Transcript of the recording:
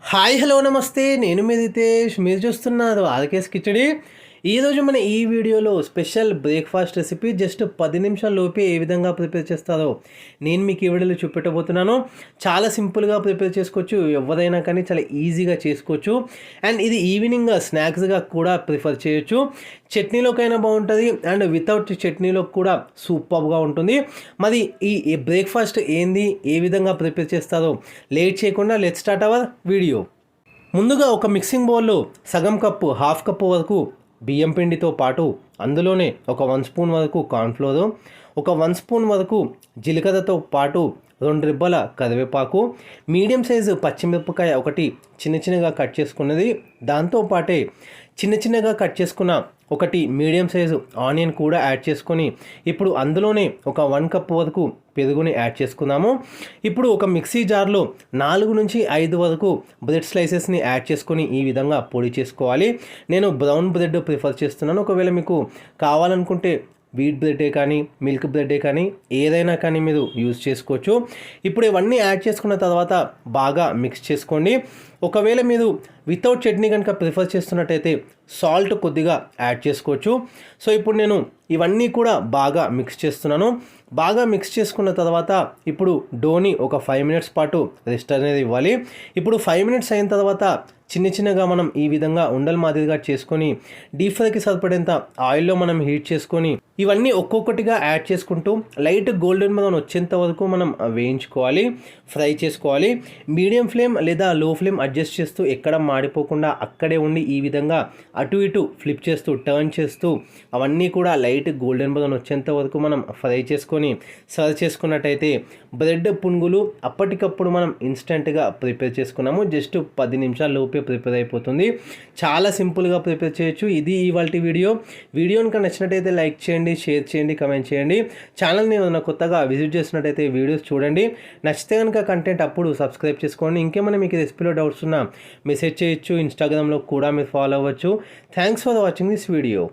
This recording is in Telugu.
హాయ్ హలో నమస్తే నేను మీ రితేష్ మీరు చూస్తున్నారు ఆర్కేస్ కిచడి ఈరోజు మన ఈ వీడియోలో స్పెషల్ బ్రేక్ఫాస్ట్ రెసిపీ జస్ట్ 10 నిమిషాల లోపే ఏ విధంగా ప్రిపేర్ చేస్తారో నేను మీకు ఈ వీడియోలో చూపెట్టబోతున్నాను. చాలా సింపుల్గా ప్రిపేర్ చేసుకోవచ్చు, ఎవరైనా కానీ చాలా ఈజీగా చేసుకోవచ్చు. అండ్ ఇది ఈవినింగ్ స్నాక్స్గా కూడా ప్రిఫర్ చేయొచ్చు. చట్నీలోకైనా బాగుంటుంది అండ్ వితౌట్ చట్నీలో కూడా సూపర్గా ఉంటుంది. మరి ఈ బ్రేక్ఫాస్ట్ ఏంది, ఏ విధంగా ప్రిపేర్ చేస్తారో లేట్ చేయకుండా లెట్స్ స్టార్ట్ అవర్ వీడియో. ముందుగా ఒక మిక్సింగ్ బౌల్లో సగం కప్పు హాఫ్ కప్పు వరకు బియ్యం పిండితో పాటు అందులోనే ఒక 1 స్పూన్ వరకు కార్న్ఫ్లోరు, ఒక 1 స్పూన్ వరకు జీలకర్రతో పాటు 2 రిబ్బల కరివేపాకు, మీడియం సైజు పచ్చిమిరపకాయ ఒకటి చిన్నగా కట్ చేసుకున్నది, దాంతోపాటే చిన్నగా కట్ చేసుకున్న ఒకటి మీడియం సైజు ఆనియన్ కూడా యాడ్ చేసుకొని ఇప్పుడు అందులోనే ఒక 1 కప్ వరకు పెరుగుని యాడ్ చేసుకుందాము. ఇప్పుడు ఒక మిక్సీ జార్లో 4 నుంచి 5 వరకు బ్రెడ్ స్లైసెస్ని యాడ్ చేసుకొని ఈ విధంగా పొడి చేసుకోవాలి. నేను బ్రౌన్ బ్రెడ్ ప్రిఫర్ చేస్తున్నాను. ఒకవేళ మీకు కావాలనుకుంటే వీట్ బ్రెడ్డే కానీ మిల్క్ బ్రెడ్డే కానీ ఏదైనా కానీ మీరు యూజ్ చేసుకోవచ్చు. ఇప్పుడు ఇవన్నీ యాడ్ చేసుకున్న తర్వాత బాగా మిక్స్ చేసుకోండి. ఒకవేళ మీరు వితౌట్ చట్నీ కనుక ప్రిఫర్ చేస్తున్నట్టయితే సాల్ట్ కొద్దిగా యాడ్ చేసుకోవచ్చు. సో ఇప్పుడు నేను ఇవన్నీ కూడా బాగా మిక్స్ చేస్తున్నాను. బాగా మిక్స్ చేసుకున్న తర్వాత ఇప్పుడు డోని ఒక 5 మినిట్స్ పాటు రెస్ట్ అనేది ఇవ్వాలి. ఇప్పుడు 5 మినిట్స్ అయిన తర్వాత చిన్నగా మనం ఈ విధంగా ఉండల మాదిరిగా చేసుకొని డీప్ ఫ్రైకి సరిపడేంత ఆయిల్లో మనం హీట్ చేసుకొని ఇవన్నీ ఒక్కొక్కటిగా యాడ్ చేసుకుంటూ లైట్ గోల్డెన్ బ్రౌన్ వచ్చేంత వరకు మనం వేయించుకోవాలి, ఫ్రై చేసుకోవాలి. మీడియం ఫ్లేమ్ లేదా లో ఫ్లేమ్ అడ్జస్ట్ చేస్తూ ఎక్కడ మాడిపోకుండా అక్కడే ఉండి ఈ విధంగా అటు ఇటు ఫ్లిప్ చేస్తూ టర్న్ చేస్తూ అవన్నీ కూడా లైట్ గోల్డెన్ బ్రౌన్ వచ్చేంత వరకు మనం ఫ్రై చేసుకొని సర్వ్ చేసుకున్నట్టయితే బ్రెడ్ పునుగులు అప్పటికప్పుడు మనం ఇన్స్టెంట్గా ప్రిపేర్ చేసుకున్నాము. జస్ట్ 10 నిమిషాల లోపే ప్రిపేర్ అయిపోతుంది. చాలా సింపుల్గా ప్రిపేర్ చేయొచ్చు. ఇది ఇవాల్టి వీడియో కనుక నచ్చినట్టయితే లైక్ చేయండి, షేర్ చేయండి, కమెంట్ చేయండి. ఛానల్ని ఏమైనా కొత్తగా విజిట్ చేసినట్టయితే వీడియోస్ చూడండి. నచ్చితే కనుక కంటెంట్ అప్పుడు సబ్స్క్రైబ్ చేసుకోండి. ఇంకేమైనా మీకు రెసిపీలో డౌట్స్ ఉన్నా మెసేజ్ చేయొచ్చు. ఇన్స్టాగ్రామ్లో కూడా మీరు ఫాలో అవ్వచ్చు. Thanks for watching this video.